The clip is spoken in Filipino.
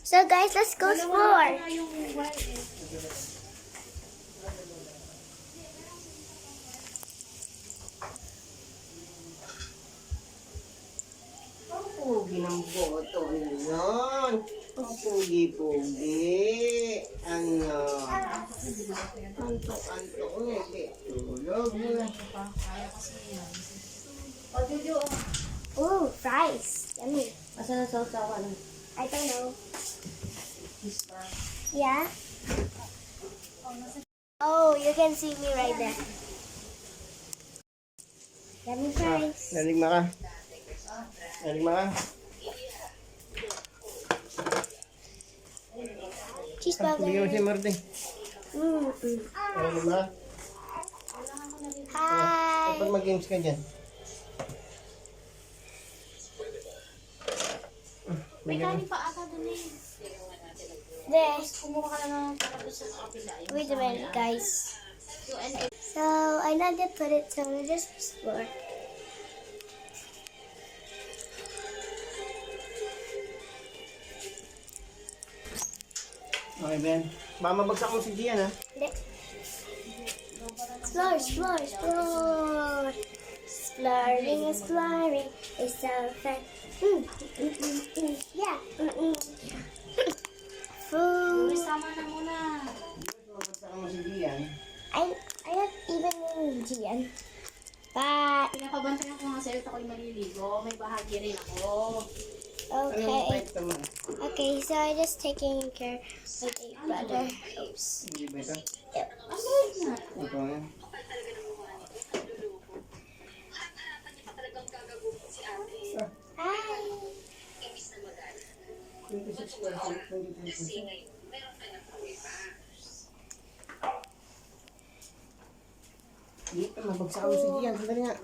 So guys, let's go explore. Ang pugi ng boto yun. Ang pugi-pugi. Ano? Antok-antok na. Tulog na. Ooh, fries. Yummy. Asa na sausawan? I don't know. Yeah? Oh, you can see me right there. Yummy fries. Naligma ka. Naligma ka. Cheeseburger. Bigyan mo si Marte. Naligma ka. Hi. Kapag mag-games ka dyan. May kanin pa ata dun eh. This. Kumuha ka lang ng para doon sa kapila. Wait a minute, guys. So I know they put it, so we'll just explore. Okay, Ben. Baka mabagsak mo si Gian, ha? Explore, explore, explore. Exploring. It's so fun. Yeah. Food. Luis, tama na muna. Mabagsak mo si Gian. I don't even know Gian. But Pinapabantayan ko nga sa'yo at ako'y maliligo. May bahagi rin ako. Ano yung okay. type mo? Okay, so I just taking care of a brother. Oops. Hindi ba ito? Yep. Ang gawin na. Ito nga. Hi. 26%. Dito, mabagsak mo si Gian. Sandali nga.